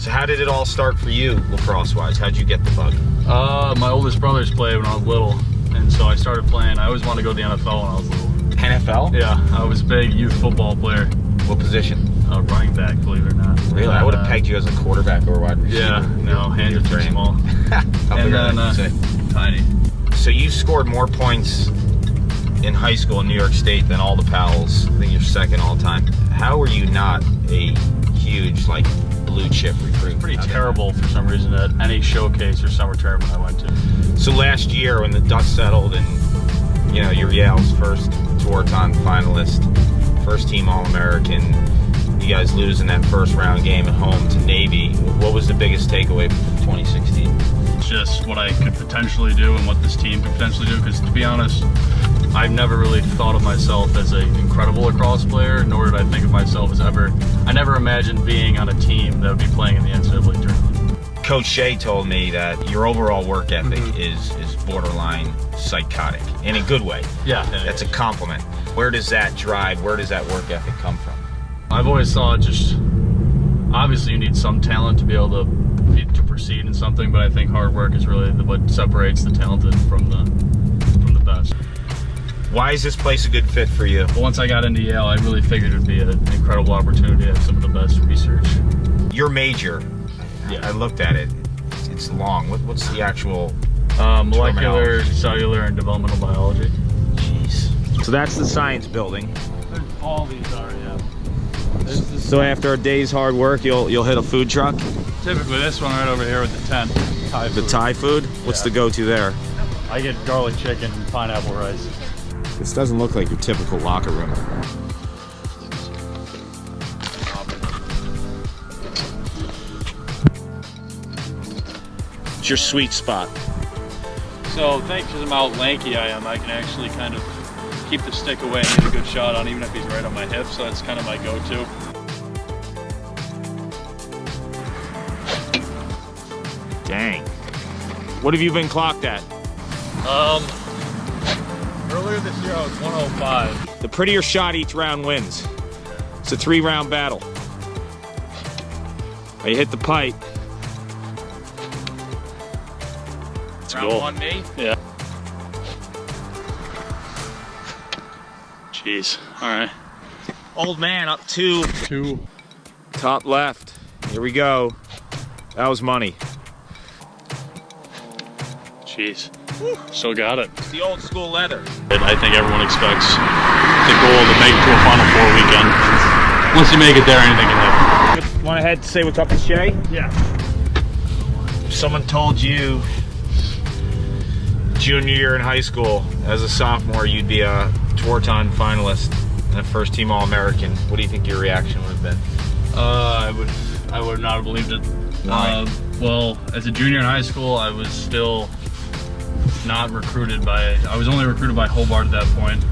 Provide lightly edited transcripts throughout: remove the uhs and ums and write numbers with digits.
So how did it all start for you, lacrosse-wise? How'd you get the bug? My oldest brothers played when I was little, and so I started playing. I always wanted to go to the NFL when I was little. NFL? Yeah, I was a big youth football player. What position? Running back, believe it or not. Really? I would have pegged you as a quarterback or wide receiver. Yeah, no, hands are too small. How big are they, you say? Tiny. So you scored more points in high school in New York State than all the pals. I think you're second all time. How were you not a huge, like, blue chip recruit? Pretty terrible for some reason at any showcase or summer tournament I went to. So last year when the dust settled and, you know, you're Yale's first Tewaaraton finalist, first team All-American, you guys lose in that first round game at home to Navy. What was the biggest takeaway from 2016? Just what I could potentially do and what this team could potentially do, because to be honest, I've never really thought of myself as an incredible lacrosse player, nor did I think of myself as I never imagined being on a team that would be playing in the NCAA tournament. Coach Shea told me that your overall work ethic is borderline psychotic, in a good way. Yeah. That's a compliment. Where does that drive, where does that work ethic come from? I've always thought just, obviously you need some talent to be able to proceed in something, but I think hard work is really what separates the talented from the best. Why is this place a good fit for you? But once I got into Yale, I really figured it would be an incredible opportunity to have some of the best research. Your major, yeah. I looked at it, it's long. What's the actual molecular, cellular, and developmental biology. Jeez. So that's the science building. All these are, yeah. So after a day's hard work, you'll hit a food truck? Typically this one right over here with the tent. Thai food. The Thai food? What's the go-to there? I get garlic chicken and pineapple rice. This doesn't look like your typical locker room. It's your sweet spot. So thanks to how lanky I am, I can actually kind of keep the stick away and get a good shot on, even if he's right on my hip, so that's kind of my go-to. Dang. What have you been clocked at? Earlier this year I was 105. The prettier shot each round wins. It's a 3-round battle. Now you hit the pipe. It's Round goal. one me? Yeah. Jeez. All right. Old man up 2. 2. Top left. Here we go. That was money. Jeez. Still got it. It's the old school leather. I think everyone expects the goal to make it to a Final Four weekend. Once you make it there, anything can happen. Want to head to say what's up to Shay? Yeah. If someone told you junior year in high school, as a sophomore, you'd be a Tewaaraton finalist and a first team All-American, what do you think your reaction would have been? I would not have believed it. Why? Well, as a junior in high school, I was still not recruited by, I was only recruited by Hobart at that point,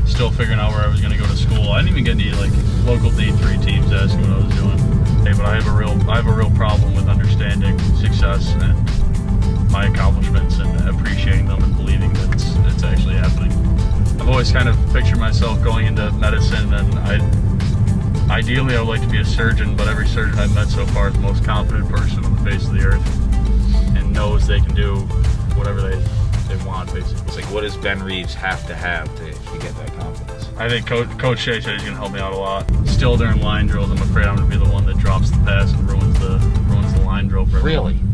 still figuring out where I was going to go to school. I didn't even get any like local D3 teams asking what I was doing. Hey, but I have a real problem with understanding success and my accomplishments and appreciating them and believing that it's actually happening. I've always kind of pictured myself going into medicine, and ideally I would like to be a surgeon, but every surgeon I've met so far is the most confident person on the face of the earth and knows they can do whatever they want, basically. It's like, what does Ben Reeves have to get that confidence? I think Coach Shea said he's going to help me out a lot. Still during line drills, I'm afraid I'm going to be the one that drops the pass and ruins the line drill for everyone. Really?